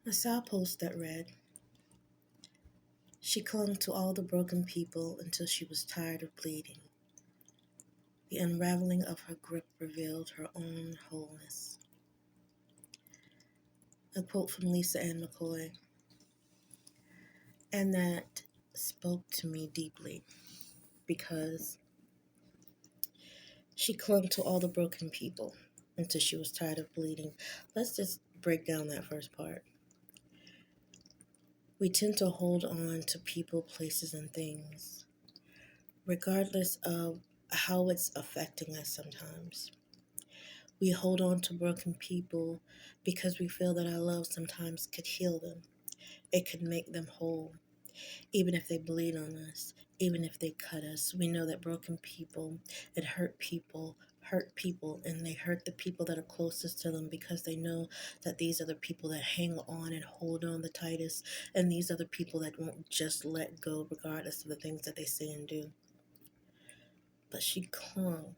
I saw a post that read, "She clung to all the broken people until she was tired of bleeding. The unraveling of her grip revealed her own wholeness." A quote from Lisa Ann McCoy. And that spoke to me deeply because she clung to all the broken people until she was tired of bleeding. Let's just break down that first part. We tend to hold on to people, places, and things, regardless of how it's affecting us sometimes. We hold on to broken people because we feel that our love sometimes could heal them. It could make them whole. Even if they bleed on us, even if they cut us, we know that broken people and hurt people, and they hurt the people that are closest to them because they know that these are the people that hang on and hold on the tightest, and these are the people that won't just let go regardless of the things that they say and do. But she clung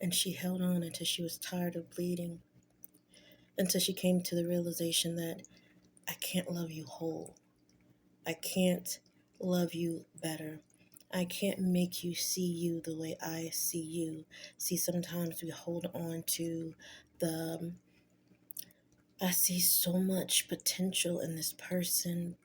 and she held on until she was tired of bleeding, until she came to the realization that I can't love you whole. I can't love you better. I can't make you see you the way I see you. See, sometimes we hold on to the, I see so much potential in this person,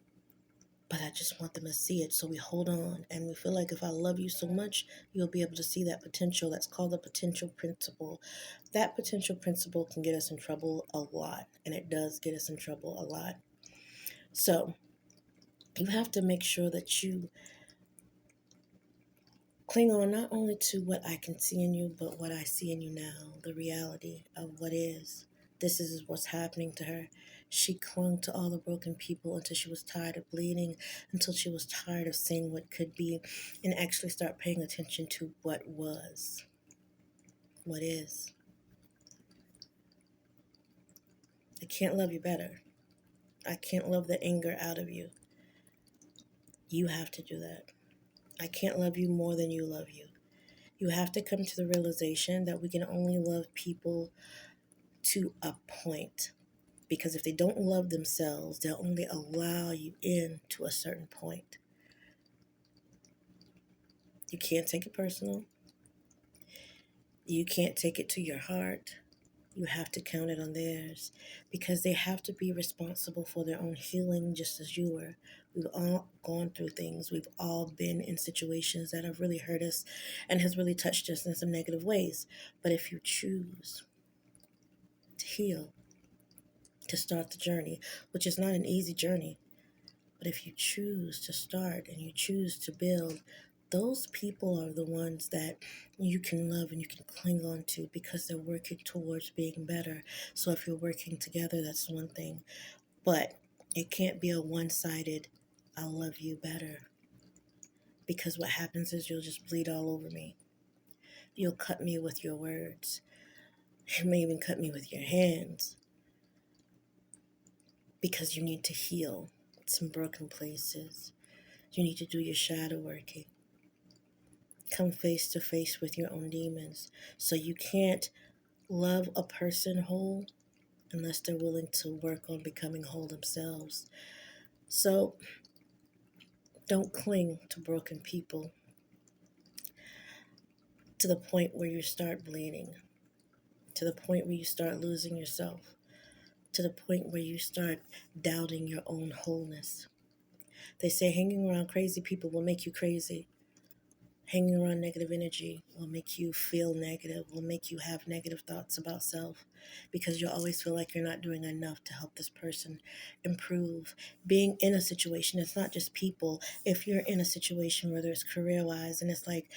but I just want them to see it. So we hold on and we feel like if I love you so much, you'll be able to see that potential. That's called the potential principle. That potential principle can get us in trouble a lot, and it does get us in trouble a lot. So you have to make sure that you cling on not only to what I can see in you, but what I see in you now, the reality of what is. This is what's happening to her. She clung to all the broken people until she was tired of bleeding, until she was tired of seeing what could be, and actually start paying attention to what was, what is. I can't love you better. I can't love the anger out of you. You have to do that. I can't love you more than you love you. You have to come to the realization that we can only love people to a point, because if they don't love themselves, they'll only allow you in to a certain point. You can't take it personal. You can't take it to your heart. You have to count it on theirs, because they have to be responsible for their own healing just as you were. We've all gone through things. We've all been in situations that have really hurt us and has really touched us in some negative ways. But if you choose to heal, to start the journey, which is not an easy journey, but if you choose to start and you choose to build, those people are the ones that you can love and you can cling on to because they're working towards being better. So if you're working together, that's one thing. But it can't be a one-sided, "I love you better." Because what happens is you'll just bleed all over me. You'll cut me with your words. You may even cut me with your hands, because you need to heal some broken places. You need to do your shadow working. Come face to face with your own demons. So you can't love a person whole unless they're willing to work on becoming whole themselves. So don't cling to broken people to the point where you start bleeding, to the point where you start losing yourself, to the point where you start doubting your own wholeness. They say hanging around crazy people will make you crazy. Hanging around negative energy will make you feel negative, will make you have negative thoughts about self, because you'll always feel like you're not doing enough to help this person improve. Being in a situation, it's not just people. If you're in a situation, whether it's career-wise, and it's like,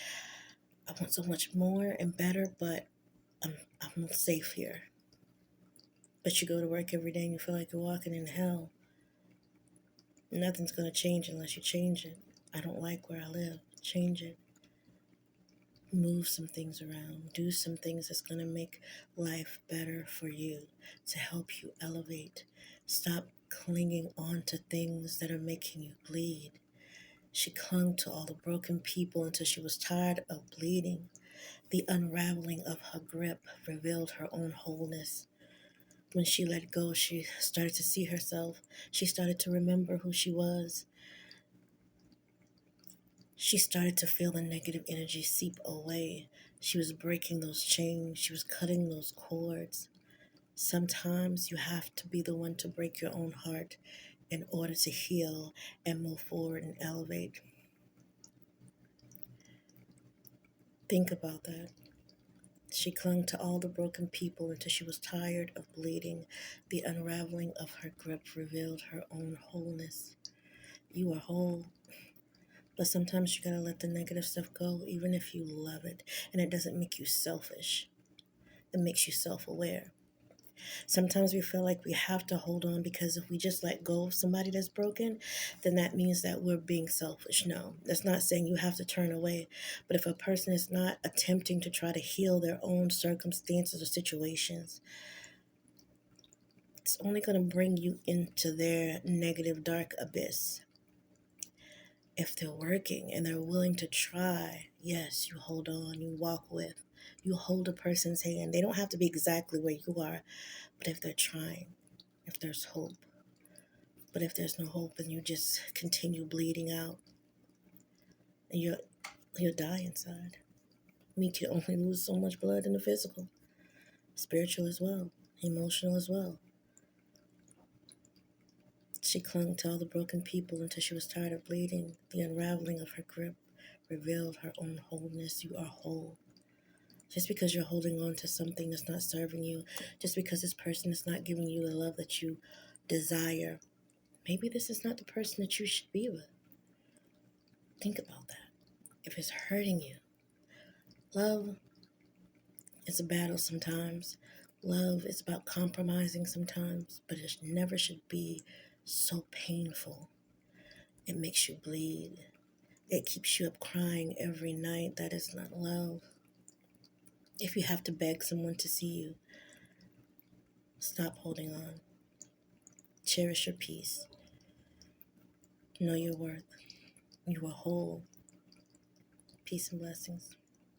I want so much more and better, but I'm safe here. But you go to work every day and you feel like you're walking in hell. Nothing's going to change unless you change it. I don't like where I live. Change it. Move some things around, do some things that's going to make life better for you, to help you elevate. Stop clinging on to things that are making you bleed. She clung to all the broken people until she was tired of bleeding. The unraveling of her grip revealed her own wholeness. When she let go, she started to see herself. She started to remember who she was. She started to feel the negative energy seep away. She was breaking those chains. She was cutting those cords. Sometimes you have to be the one to break your own heart in order to heal and move forward and elevate. Think about that. She clung to all the broken people until she was tired of bleeding. The unraveling of her grip revealed her own wholeness. You are whole, but sometimes you gotta let the negative stuff go, even if you love it. And it doesn't make you selfish, it makes you self aware. Sometimes we feel like we have to hold on because if we just let go of somebody that's broken, then that means that we're being selfish. No, that's not saying you have to turn away. But if a person is not attempting to try to heal their own circumstances or situations, it's only going to bring you into their negative, dark abyss. If they're working and they're willing to try, yes, you hold on, you walk with, you hold a person's hand. They don't have to be exactly where you are, but if they're trying, if there's hope. But if there's no hope and you just continue bleeding out, and you'll die inside. We can only lose so much blood in the physical, spiritual as well, emotional as well. She clung to all the broken people until she was tired of bleeding. The unraveling of her grip revealed her own wholeness. You are whole. Just because you're holding on to something that's not serving you, just because this person is not giving you the love that you desire, maybe this is not the person that you should be with. Think about that. If it's hurting you, love is a battle sometimes. Love is about compromising sometimes, but it never should be so painful. It makes you bleed. It keeps you up crying every night. That is not love. If you have to beg someone to see you, stop holding on. Cherish your peace. Know your worth. You are whole. Peace and blessings.